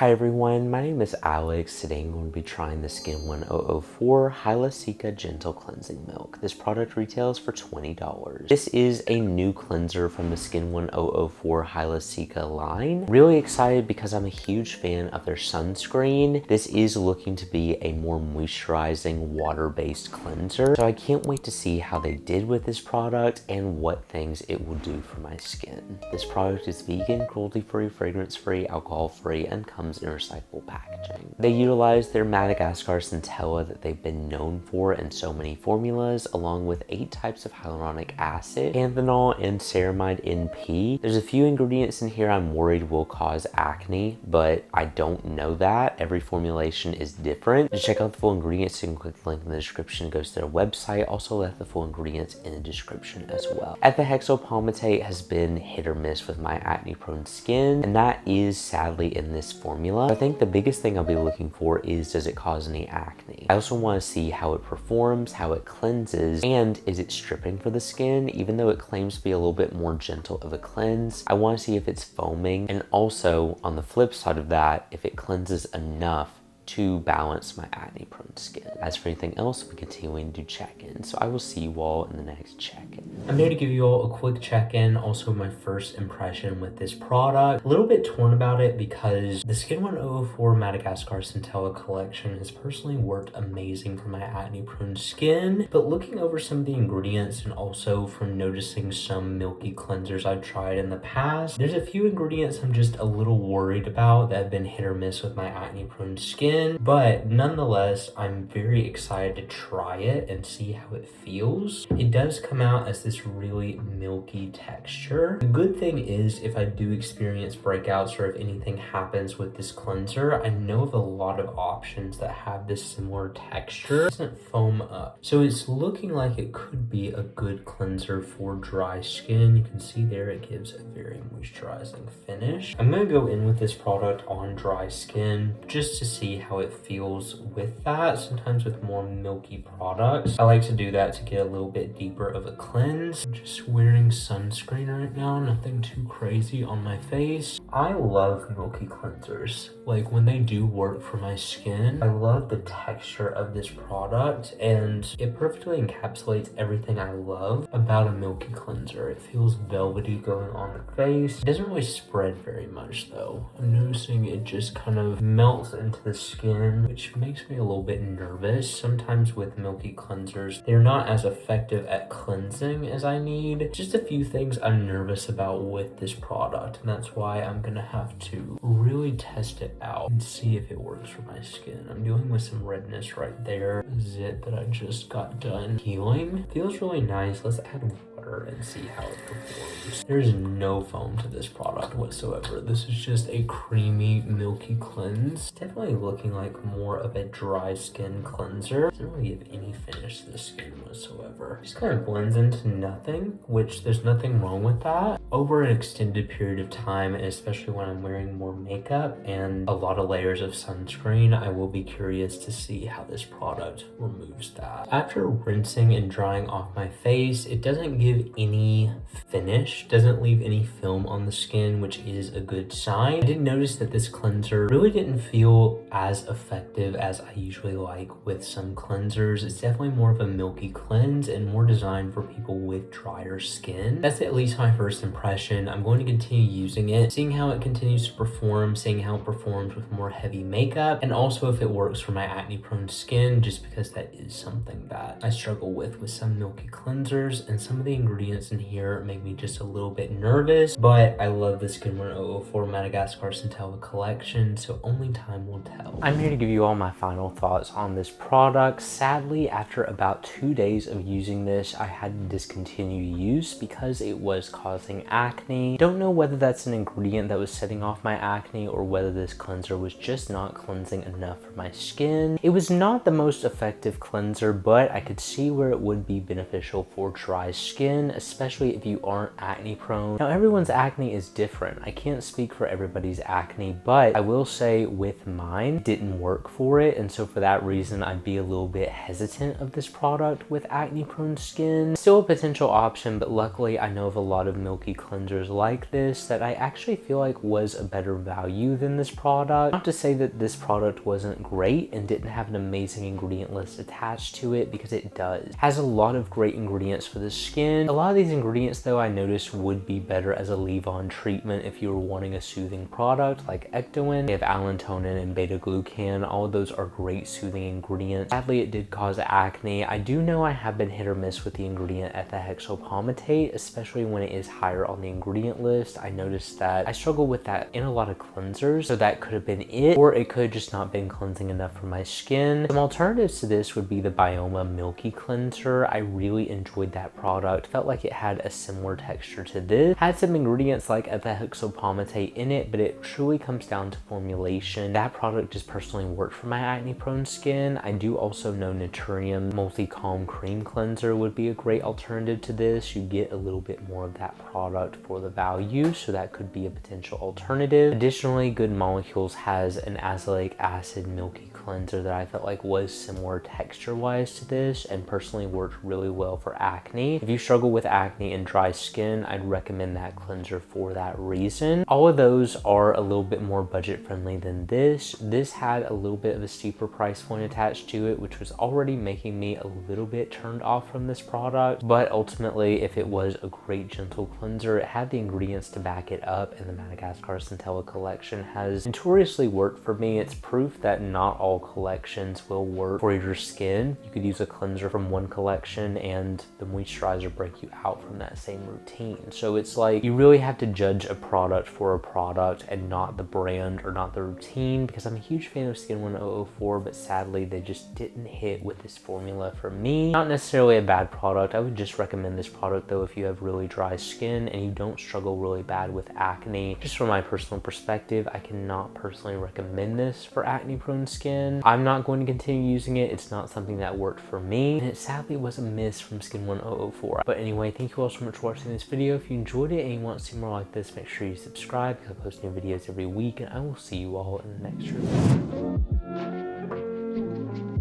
Hi everyone, my name is Alex. Today I'm going to be trying the skin1004 hyalu-cica Gentle Cleansing Milk. This product retails for $20. This is a new cleanser from the skin1004 hyalu-cica line. Really excited because I'm a huge fan of their sunscreen. This is looking to be a more moisturizing water-based cleanser. So I can't wait to see how they did with this product and what things it will do for my skin. This product is vegan, cruelty-free, fragrance-free, alcohol-free, and comes in recyclable packaging. They utilize their Madagascar Centella that they've been known for in so many formulas, along with 8 types of hyaluronic acid, Panthenol, and ceramide NP. There's a few ingredients in here I'm worried will cause acne, but I don't know that. Every formulation is different. To check out the full ingredients, you can click the link in the description. It goes to their website. Also left the full ingredients in the description as well. Ethylhexyl PaImitate has been hit or miss with my acne-prone skin, and that is sadly in this formula. I think the biggest thing I'll be looking for is, does it cause any acne? I also want to see how it performs, how it cleanses, and is it stripping for the skin? Even though it claims to be a little bit more gentle of a cleanse, I want to see if it's foaming, and also on the flip side of that, if it cleanses enough to balance my acne-prone skin. As for anything else, we continuing to check in. So I will see you all in the next check-in. I'm here to give you all a quick check-in, also my first impression with this product. A little bit torn about it because the skin1004 Madagascar Centella collection has personally worked amazing for my acne-prone skin, but looking over some of the ingredients and also from noticing some milky cleansers I've tried in the past, there's a few ingredients I'm just a little worried about that have been hit or miss with my acne-prone skin. But nonetheless, I'm very excited to try it and see how it feels. It does come out as this really milky texture. The good thing is, if I do experience breakouts or if anything happens with this cleanser, I know of a lot of options that have this similar texture. It doesn't foam up. So it's looking like it could be a good cleanser for dry skin. You can see there it gives a very moisturizing finish. I'm gonna go in with this product on dry skin just to see how it feels with that. Sometimes with more milky products, I like to do that to get a little bit deeper of a cleanse. I'm just wearing sunscreen right now, nothing too crazy on my face. I love milky cleansers. Like when they do work for my skin, I love the texture of this product and it perfectly encapsulates everything I love about a milky cleanser. It feels velvety going on the face. It doesn't really spread very much though. I'm noticing it just kind of melts into the skin, which makes me a little bit nervous. Sometimes with milky cleansers, they're not as effective at cleansing as I need. Just a few things I'm nervous about with this product, and that's why I'm gonna have to really test it out and see if it works for my skin. I'm dealing with some redness right there. Zit that I just got done healing. Feels really nice. Let's add water and see how it performs. There's no foam to this product whatsoever. This is just a creamy, milky cleanse. Definitely looking like more of a dry skin cleanser. Doesn't really give any finish to the skin whatsoever. Just kind of blends into nothing, which there's nothing wrong with that. Over an extended period of time, and especially when I'm wearing more makeup and a lot of layers of sunscreen, I will be curious to see how this product removes that. After rinsing and drying off my face, it doesn't give any finish, doesn't leave any film on the skin, which is a good sign. I did notice that this cleanser really didn't feel as effective as I usually like with some cleansers. It's definitely more of a milky cleanse and more designed for people with drier skin. That's at least my first impression. I'm going to continue using it, seeing how it continues to perform, seeing how it performs with more heavy makeup, and also if it works for my acne-prone skin, just because that is something that I struggle with some milky cleansers, and some of the ingredients in here make me just a little bit nervous, but I love the skin1004 Madagascar Centella collection, so only time will tell. I'm here to give you all my final thoughts on this product. Sadly, after about 2 days of using this, I had to discontinue use because it was causing acne. Don't know whether that's an ingredient that was setting off my acne or whether this cleanser was just not cleansing enough for my skin. It was not the most effective cleanser, but I could see where it would be beneficial for dry skin. skin, especially if you aren't acne prone. Now, everyone's acne is different. I can't speak for everybody's acne, but I will say with mine, it didn't work for it. And so for that reason, I'd be a little bit hesitant of this product with acne prone skin. Still a potential option, but luckily I know of a lot of milky cleansers like this that I actually feel like was a better value than this product. Not to say that this product wasn't great and didn't have an amazing ingredient list attached to it, because it does. It has a lot of great ingredients for the skin. A lot of these ingredients though I noticed would be better as a leave-on treatment if you were wanting a soothing product, like Ectoin. They have Allantoin and Beta-Glucan. All of those are great soothing ingredients. Sadly, it did cause acne. I do know I have been hit or miss with the ingredient Ethylhexyl PaImitate, especially when it is higher on the ingredient list. I noticed that I struggle with that in a lot of cleansers, so that could have been it, or it could have just not been cleansing enough for my skin. Some alternatives to this would be the Bioma Milky Cleanser. I really enjoyed that product. Felt like it had a similar texture to this. Had some ingredients like Ethylhexyl PaImitate in it, but it truly comes down to formulation. That product just personally worked for my acne prone skin. I do also know Naturium Multi-Calm Cream Cleanser would be a great alternative to this. You get a little bit more of that product for the value, so that could be a potential alternative. Additionally, Good Molecules has an azelaic acid milky cleanser that I felt like was similar texture wise to this and personally worked really well for acne. If you struggle with acne and dry skin, I'd recommend that cleanser for that reason. All of those are a little bit more budget friendly than this. This had a little bit of a steeper price point attached to it, which was already making me a little bit turned off from this product. But ultimately, if it was a great gentle cleanser, it had the ingredients to back it up, and the Madagascar Centella collection has notoriously worked for me. It's proof that not all collections will work for your skin. You could use a cleanser from one collection and the moisturizer break you out from that same routine. So it's like you really have to judge a product for a product and not the brand or not the routine, because I'm a huge fan of Skin1004, but sadly they just didn't hit with this formula for me. Not necessarily a bad product. I would just recommend this product though if you have really dry skin and you don't struggle really bad with acne. Just from my personal perspective, I cannot personally recommend this for acne prone skin. I'm not going to continue using it. It's not something that worked for me, and it sadly was a miss from Skin1004. But anyway, thank you all so much for watching this video. If you enjoyed it and you want to see more like this, make sure you subscribe, because I post new videos every week, and I will see you all in the next review.